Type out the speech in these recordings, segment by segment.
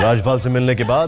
راجپال سے ملنے کے بعد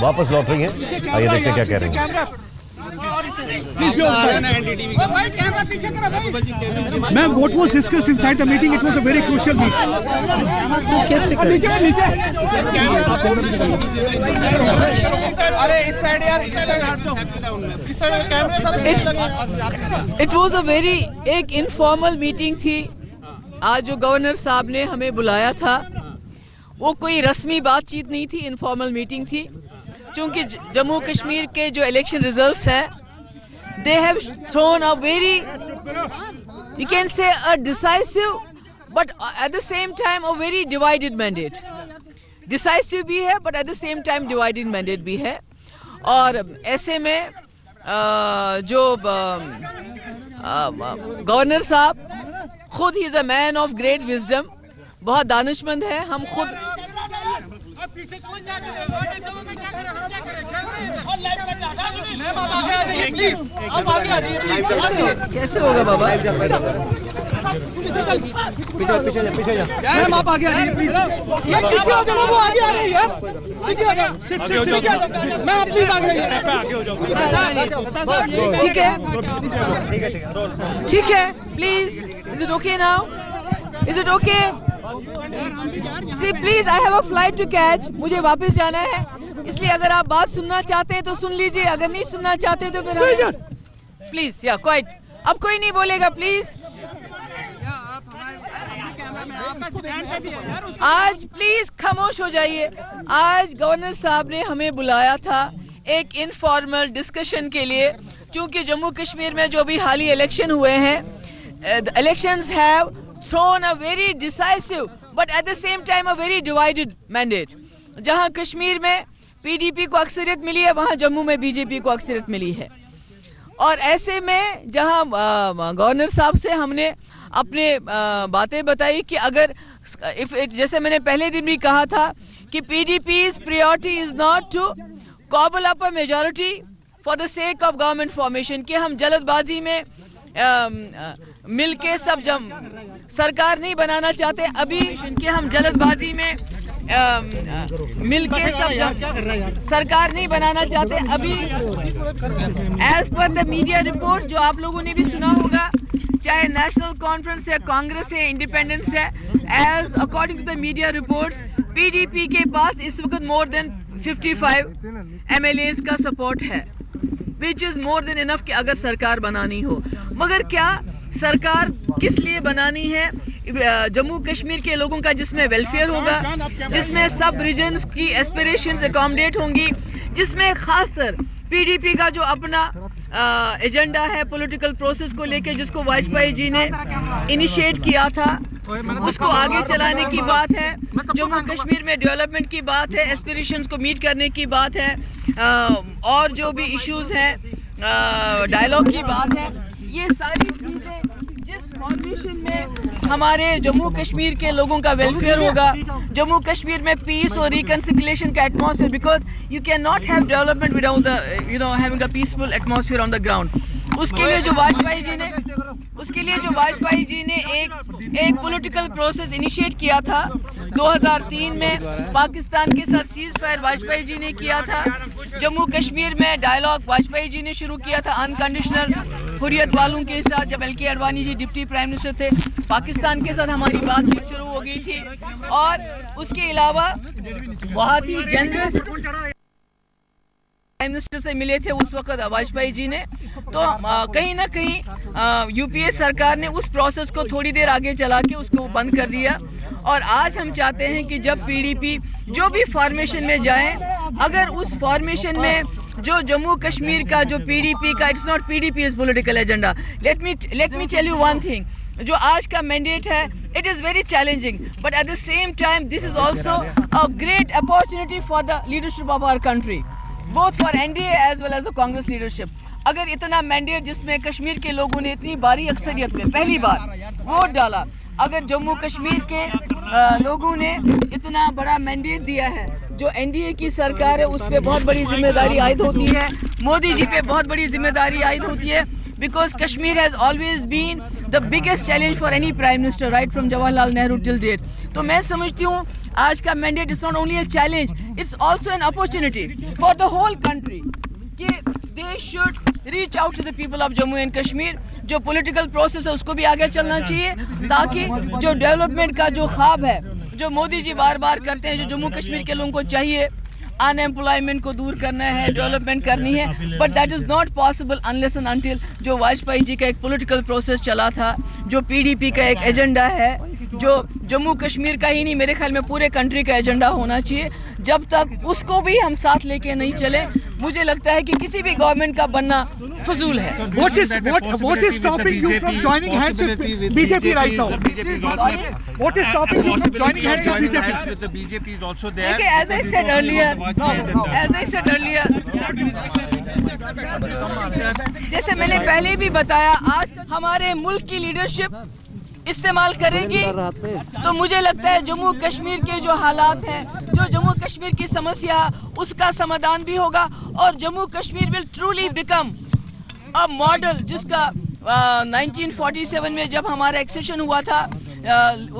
واپس لوٹ رہی ہیں. آئیے دیکھتے ہیں کیا کہہ رہی ہیں. Ma'am, what was discussed inside the meeting? It was a very crucial meeting. It was a very ایک informal meeting تھی. آج جو گورنر صاحب نے ہمیں بلایا تھا وہ کوئی رسمی بات چیت نہیں تھی, انفارمل میٹنگ تھی. چونکہ جموں کشمیر کے جو الیکشن ریزلٹس ہیں they have thrown a very, you can say a decisive but at the same time a very divided mandate. Decisive بھی ہے but at the same time divided mandate بھی ہے. اور ایسے میں جو گورنر صاحب خود ہی is a man of great wisdom, بہت دانشمند ہے. ہم خود کیسے ہوگا بابا؟ ٹھیک ہے ٹھیک ہے, please. Is it okay now? Is it okay? See, please, I have a flight to catch. مجھے واپس جانا ہے, اس لیے اگر آپ بات سننا چاہتے ہیں تو سن لیجئے, اگر نہیں سننا چاہتے تو پھر پلیز یا کوائٹ. اب کوئی نہیں بولے گا پلیز. آج پلیز خاموش ہو جائیے. آج گورنر صاحب نے ہمیں بلایا تھا ایک انفارمل ڈسکشن کے لیے, چونکہ جموں کشمیر میں جو بھی حالی الیکشن ہوئے ہیں, elections have thrown a very decisive but at the same time a very divided mandate. جہاں کشمیر میں پی ڈی پی کو اکثریت ملی ہے وہاں جموں میں بی جے پی کو اکثریت ملی ہے. اور ایسے میں جہاں گورنر صاحب سے ہم نے اپنے باتیں بتائی کہ اگر جیسے میں نے پہلے دن بھی کہا تھا کہ P D P's priority is not to cobble up a majority for the sake of government formation, کہ ہم جلد بازی میں مل کے سب سرکار نہیں بنانا چاہتے ابھی, کہ ہم جلد بازی میں مل کے سب سرکار نہیں بنانا چاہتے ابھی. As per the media report جو آپ لوگوں نے بھی سنا ہوگا, چاہے نیشنل کانفرنس ہے, کانگریس ہے, انڈیپینڈنس ہے, as according to the media reports P D P کے پاس اس وقت مور دین 55 MLAs کا سپورٹ ہے, which is more than enough کہ اگر سرکار بنانی ہو. مگر کیا سرکار کس لیے بنانی ہے؟ جموں کشمیر کے لوگوں کا جس میں ویلفیئر ہوگا, جس میں سب ریجنز کی ایسپریشنز اکاموڈیٹ ہوں گی, جس میں خاص طر پی ڈی پی کا جو اپنا ایجنڈا ہے پولیٹیکل پروسیس کو لے کے, جس کو واجپئی جی نے انیشیٹ کیا تھا, اس کو آگے چلانے کی بات ہے. جموں کشمیر میں ڈیولپمنٹ کی بات ہے, ایسپریشنز کو میٹ کرنے کی بات ہے, اور جو بھی ایشوز ہیں ڈائلاگ کی بات ہے. یہ ساری چیزیں جس فارمیشن میں ہمارے جموں کشمیر کے لوگوں کا ویلفیئر ہوگا, جموں کشمیر میں پیس اور ریکنسیلیشن کا atmosphere, because you can not have development without having a peaceful atmosphere on the ground. اس کے لیے جو واجپئی جی نے ایک پولیٹیکل پروسیس انیشیٹ کیا تھا 2003 میں پاکستان کے ساتھ سیز فائر واجپئی جی نے کیا تھا. جموں کشمیر میں ڈائلاگ واجپئی جی نے شروع کیا تھا انکنڈیشنل حریت والوں کے ساتھ. جب ایل کے اڈوانی جی ڈپٹی پرائم منسٹر تھے, پاکستان کے ساتھ ہماری بات چیت شروع ہو گئی تھی. اور اس کے علاوہ بہت ہی جنرس پرائم منسٹر سے ملے تھے اس وقت واجپئی جی نے. تو کہیں نہ کہیں یو پی اے سرکار نے اس پروسیس کو تھوڑی دیر آگے چلا کے اس کو بند کر دیا. اور آج ہم چاہتے ہیں کہ جب پی ڈی پی جو بھی فارمیشن میں جائیں, اگر اس فارمیشن میں جو جموں کشمیر کا جو پی ڈی پی کا, it's not P D P as political agenda. Let me tell you one thing, جو آج کا مینڈیٹ ہے it is very challenging, but at the same time this is also a great opportunity for the leadership of our country, both for NDA as well as the Congress leadership. اگر اتنا mandate جس میں کشمیر کے لوگوں نے اتنی باری اکثریت میں پہلی بار ووٹ ڈالا, اگر جموں کشمیر کے لوگوں نے اتنا بڑا مینڈیٹ دیا ہے, جو NDA کی سرکار ہے اس پہ بہت بڑی ذمہ داری عائد ہوتی ہے, مودی جی پہ بہت بڑی ذمہ داری عائد ہوتی ہے, because Kashmir has always been the biggest challenge for any prime minister right from Jawaharlal Nehru till date. تو میں سمجھتی ہوں آج کا mandate is not only a challenge, it's also an opportunity for the whole country کہ they should reach out to the people of Jammu and Kashmir. جو political process ہے اس کو بھی آگے چلنا چاہیے, تاکہ جو ڈیولپمنٹ کا جو خواب ہے جو مودی جی بار بار کرتے ہیں, جو جموں کشمیر کے لوگوں کو چاہیے, ان ایمپلائمنٹ کو دور کرنا ہے, ڈیولپمنٹ کرنی ہے, but that is not possible unless and until جو واجپئی جی کا ایک پولیٹیکل پروسیس چلا تھا, جو پی ڈی پی کا ایک ایجنڈا ہے, جو جموں کشمیر کا ہی نہیں میرے خیال میں پورے کنٹری کا ایجنڈا ہونا چاہیے, جب تک اس کو بھی ہم ساتھ لے کے نہیں چلے مجھے لگتا ہے کہ کسی بھی گورنمنٹ کا بننا فضول ہے. What is stopping you from joining hands with BJP right now? What is stopping you from joining hands with BJP? The BJP is also there. Okay, as I said earlier, جیسے میں نے پہلے بھی بتایا, آج ہمارے ملک کی لیڈرشپ استعمال کرے گی تو مجھے لگتا ہے جموں کشمیر کے جو حالات ہیں, جو جموں کشمیر کی سمسیا اس کا سمادھان بھی ہوگا, اور جموں کشمیر ول ٹرولی بیکم ا ماڈل, جس کا 1947 میں جب ہمارا ایکسیشن ہوا تھا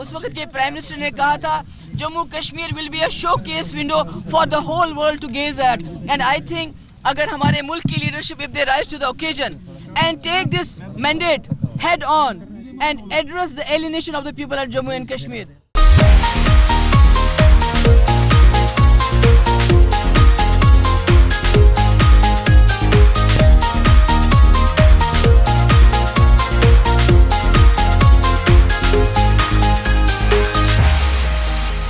اس وقت کے پرائم منسٹر نے کہا تھا Jammu Kashmir will be a showcase window for the whole world to gaze at. And I think اگر ہمارے ملک کی leadership if they rise to the occasion and take this mandate head on and address the alienation of the people at Jammu and Kashmir.